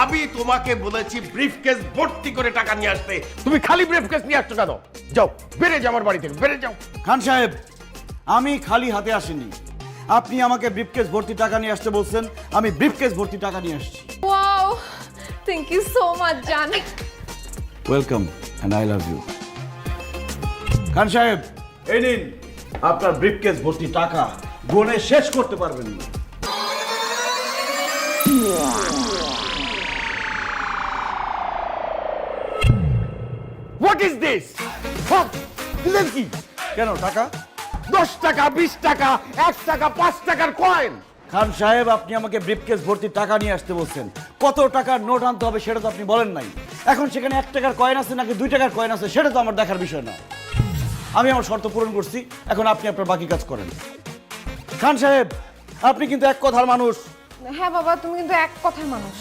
আমি তোমাকে বলেছি ব্রিফকেস ভর্তি করে টাকা নিয়ে আসতে, তুমি খালি ব্রিফকেস নিয়ে আসছো কেন? যাও, বেড়ে যাও আমার বাড়ি থেকে, বেড়ে যাও। খান সাহেব, আমি খালি হাতে আসিনি। আপনি আমাকে ব্রিফকেস ভর্তি টাকা নিয়ে আসতে বলছেন, আমি ব্রিফকেস ভর্তি টাকা নিয়ে আসছি। Wow, thank you so much জান। Welcome and I love you. Khan সাহেব, এই নিন আপনার ব্রিফকেস ভর্তি টাকা, গুনে শেষ করতে পারবেন না। What is this? দিলেন কি? কেন টাকা? 10 টাকা, 20 টাকা, 1 টাকা, 5 টাকার কয়েন। খান সাহেব, আপনি আমাকে ব্রিফকেস ভর্তি টাকা নিয়ে আসতে বলছেন, কত টাকার নোট আনতে হবে সেটা তো আপনি বলেন নাই। এখন সেখানে 1 টাকার কয়েন আছে নাকি 2 টাকার কয়েন আছে সেটা তো আমার দেখার বিষয় না। আমি আমার শর্ত পূরণ করছি, এখন আপনি আপনার বাকি কাজ করেন। খান সাহেব, আপনি কিন্তু এক কথার মানুষ। হ্যাঁ বাবা, তুমি কিন্তু এক কথার মানুষ।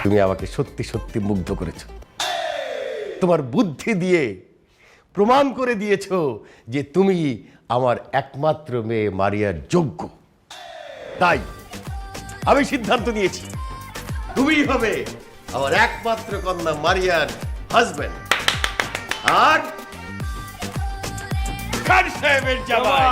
তুমি আমাকে সত্যি সত্যি মুগ্ধ করেছো। তোমার বুদ্ধি দিয়ে প্রমাণ করে দিয়েছো যে তুমি আমার একমাত্র মেয়ে মারিয়ার যোগ্য। তাই আমি সিদ্ধান্ত নিয়েছি, তুমিই হবে আমার একমাত্র কন্যা মারিয়ার হাজবেন্ড আর খান সাহেবের জামাই।